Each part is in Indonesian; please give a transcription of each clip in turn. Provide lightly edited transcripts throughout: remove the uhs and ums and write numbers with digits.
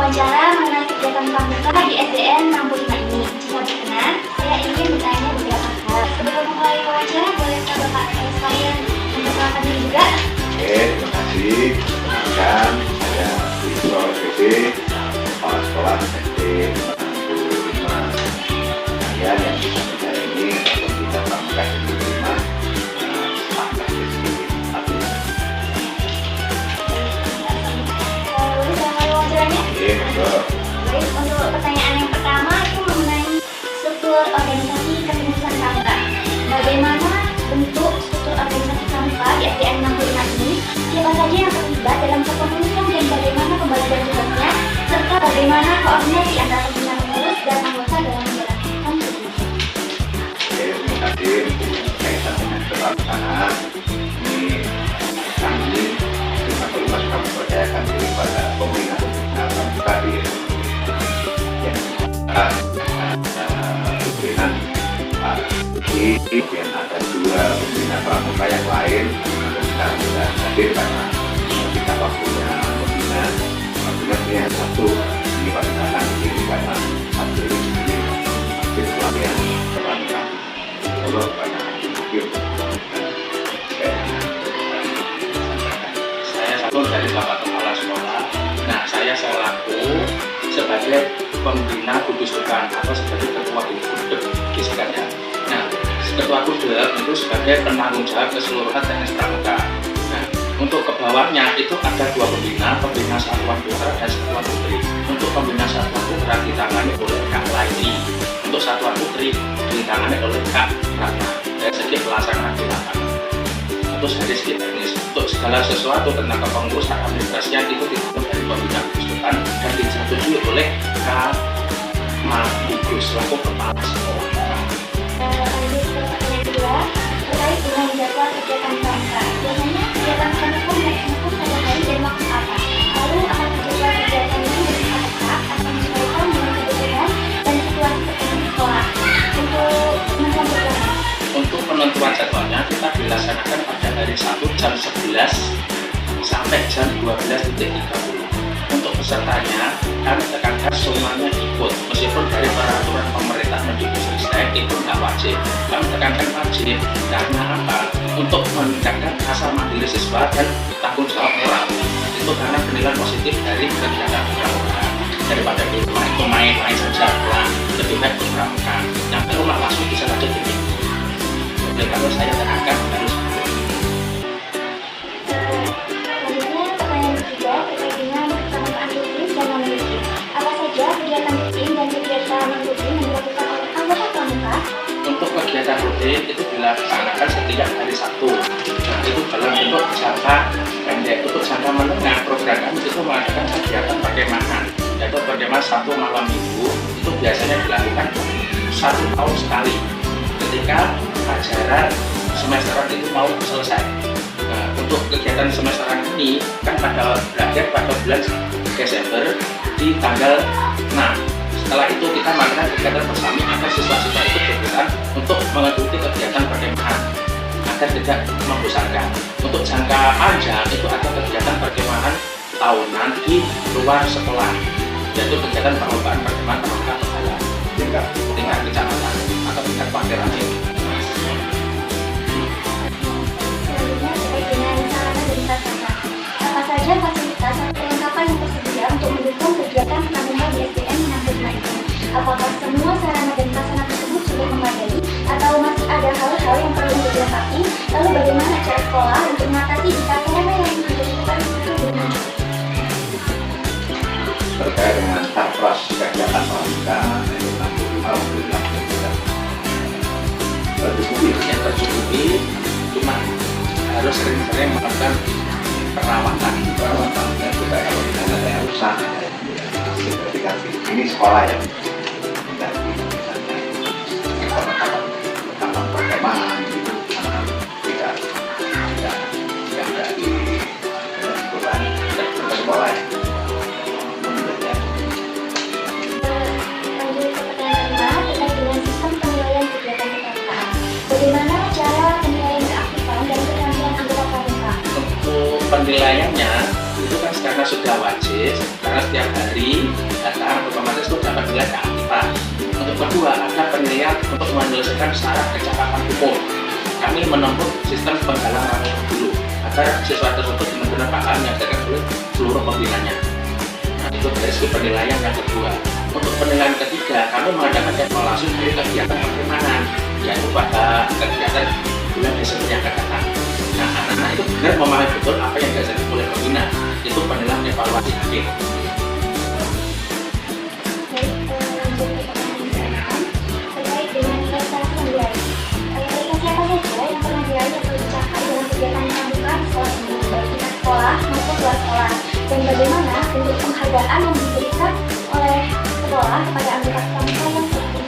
wawancara mengenai kegiatan pramuka di SDN 65 ini. Jika berkenan, saya ingin bertanya beberapa hal. Sebelum memulai wawancara, bolehkah Bapak sekalian memperkenalkan diri juga? Oke, terima kasih. Perkenalkan, saya Wisro SPB, Kepala Sekolah SD 65. Kalian yang bisa bicara ini atau kita pramuka di rumah, semangat SD Abdullah. Boleh saya mulai wawancaranya? Oke, betul. Baik, untuk pertanyaan yang pertama itu mengenai struktur organisasi kepengurusan pramuka. Bagaimana bentuk struktur organisasi pramuka di SDN 65 ini? Siapa saja yang terlibat dalam kepengurusan dan bagaimana pembagian tugasnya? Serta bagaimana koordinasi antara pimpinan pengurus dan anggota dalam menjalankan tugasnya? Oke, terima kasih untuk kaitan dengan pelaksanaan. Ini kami terima kasih kami percayakan diri pada pembina pramuka di yang pimpinan Pak Suki, dan ada dua pembina pramuka yang lain yang sekarang sudah hadir karena kita waktunya pembina yang satu ini perkenalkan diri karena satu ini hadir pelatihan pramuka. Allah banyak hadir. Saya satu dari Bapak Kepala Sekolah. Nah, saya selaku sebagai pembina gugus tugas atau sebagai ketua gudeg kisahnya. Nah, ketua gudeg itu sebagai penanggung jawab keseluruhan teknis pramuka. Nah, untuk ke bawahnya itu ada dua pembina satuan putra dan satuan putri. Untuk pembina satuan putra ditangani oleh Kak Laili. Untuk satuan putri ditangani oleh Kak Ratna. Dari segi pelaksanaan di lapangan. Untuk dari segi teknis, untuk segala sesuatu tentang kepengurusan administrasinya itu ditanggung dari pembina gugus tugas dan disetujui oleh Kak Gugus selaku kepala sekolah. Lanjut ke pertanyaan kedua, terkait dengan jadwal kegiatan pramuka. Biasanya kegiatan pramuka dilaksanakan pada hari dan waktu apa? Lalu apakah jadwal kegiatan ini bersifat tetap atau menyesuaikan dengan kebutuhan dan situasi tertentu di sekolah? Untuk penentuan jadwalnya. Untuk penentuan jadwalnya kita dilaksanakan pada hari Sabtu jam 11 sampai jam 12.30. Untuk pesertanya, kami tekankan semuanya ikut, meskipun dari peraturan pemerintah Mendikbudristek itu nggak wajib. Kami tekankan wajib, karena apa? Untuk meningkatkan rasa mandiri siswa dan tanggung jawab moral. Itu karena penilaian positif dari kegiatan pramuka. Daripada di rumah itu main-main saja, nah, lebih baik pramuka. Yang ke rumah langsung bisa lanjut ini. Oleh karena saya tekankan harus Selanjutnya pertanyaan ketiga terkait dengan pramukaan rutin dan non-rutin. Apa saja kegiatan rutin dan kegiatan non-rutin yang dilakukan oleh anggota pramuka? untuk kegiatan rutin itu dilaksanakan setiap hari Sabtu. Nah, itu dalam bentuk jangka pendek. Untuk jangka menengah, program kami itu mengadakan kegiatan perkemahan, yaitu perkemahan Sabtu malam Minggu. Itu biasanya dilakukan 1 tahun sekali ketika ajaran semesteran itu mau selesai. Nah, untuk kegiatan semesteran ini kan berakhir pada bulan Desember di tanggal 6. Setelah itu kita melakukan kegiatan bersama agar siswa-siswa itu berkenan untuk mengikuti kegiatan perkemahan agar tidak membosankan. Untuk jangka panjang itu ada kegiatan perkemahan tahunan di luar sekolah, yaitu kegiatan perlombaan perkemahan pramuka kepala tingkat kecamatan atau tingkat pameran ini. Selanjutnya terkait dengan sarana dan prasarana. Apa saja fasilitas atau perlengkapan yang tersedia untuk mendukung kegiatan pramuka di SDN 65 ini? Apakah semua sarana dan prasarana tersebut sudah memadai atau masih ada hal-hal yang perlu dilengkapi? Lalu bagaimana cara sekolah untuk mengatasi jika sarana yang dibutuhkan itu belum muncul? Terkait dengan tapras kegiatan pramuka itu alhamdulillah tercukupi. Yang tercukupi cuma harus sering-sering melakukan perawatan Dan juga kalau tidak ada yang rusak sertifikasi ini sekolah ya, dan misalnya perlengkapan perkemahan gitu, tidak yang dari beban sekolah ya. Lanjut ke pertanyaan kelima terkait dengan sistem penilaian kegiatan kepramukaan. Bagaimana cara penilaian keaktifan dan keterampilan anggota pramuka? untuk penilaiannya itu kan karena sudah wajib, karena setiap hari datang otomatis itu dapat nilai keaktifan. Untuk kedua, ada penilaian untuk menyelesaikan syarat kecakapan umum. Kami menempuh sistem penggalang rangkul dulu agar siswa tersebut benar-benar paham yang diajarkan oleh seluruh pembinanya. Nah, itu dari segi penilaian yang kedua. Untuk penilaian ketiga, kami mengadakan evaluasi dari kegiatan pertemanan, yaitu pada kegiatan bulan Desember yang akan datang. Nah, anak-anak itu benar memahami betul apa yang diajarkan oleh pembina. Itu penilaian evaluasi akhir. Terkait dengan prestasi yang diraih. Prestasi apa saja yang pernah diraih atau dicapai dalam kegiatan pramuka di sekolah ini, baik tingkat sekolah maupun luar sekolah, dan bagaimana bentuk penghargaan yang diberikan oleh sekolah kepada anggota pramuka yang terpilih.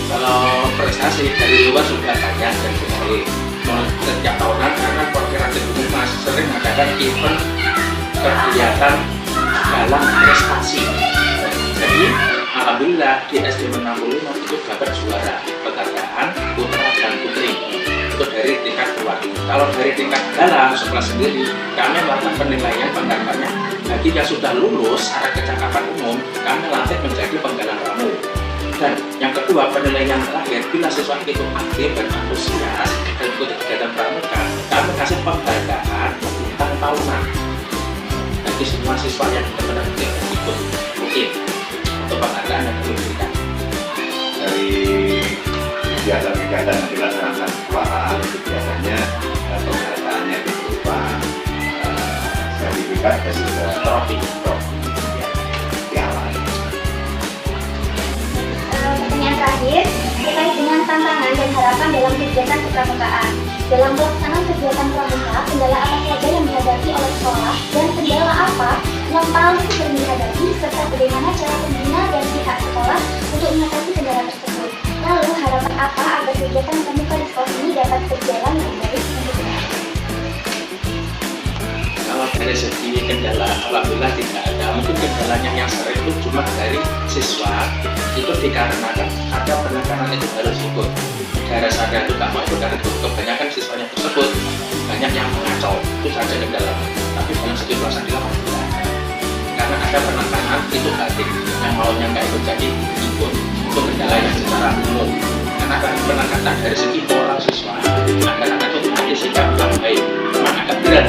Kalau prestasi dari luar sudah banyak dan diraih setiap tahunan, karena Kooperatif Umum masih sering mengadakan event kegiatan dalam prestasi. Jadi alhamdulillah di SD 65 itu dapat juara penghargaan putra dan putri itu dari tingkat luar. Kalau dari tingkat dalam sekolah sendiri, kami melakukan penilaian penghargaannya bagi yang sudah lulus syarat kecakapan umum, kami lantik menjadi penggalang pramu. Dan yang kedua, penilaian terakhir, bila siswa itu aktif dan antusias dan ikut kegiatan pramuka, kami kasih penghargaan tentang tahunan bagi semua siswa yang benar-benar ikut mungkin untuk penghargaan yang diberikan. Dari kegiatan-kegiatan yang dilaksanakan sekolah itu biasanya penghargaannya itu berupa sertifikat dan juga trofi piala. Pertanyaan terakhir terkait dengan tantangan dan harapan dalam kegiatan kepramukaan. Dalam pelaksanaan kegiatan pramuka, kendala apa saja yang dihadapi oleh sekolah dan kendala apa yang paling sering dihadapi, serta bagaimana cara pembina dan pihak sekolah untuk mengatasi kendala tersebut. Lalu harapan apa agar kegiatan pramuka di sekolah ini dapat berjalan dengan baik dan benar? Kalau dari segi kendala, alhamdulillah tidak ada. Mungkin kendalanya yang sering itu cuma dari siswa, itu dikarenakan ada penekanan itu harus ikut. Daerah sadar itu tak mau ikut karena kebanyakan siswanya tersebut banyak yang mengacau, itu saja kendalanya. Tapi dalam segi pelaksanaan di lapangan tidak ada. Karena ada penekanan itu batin, yang maunya nggak ikut jadi ikut. Itu kendala yang secara umum. Karena ada penekanan dari segi moral siswa, agar anak itu punya sikap yang baik. Memang agak berat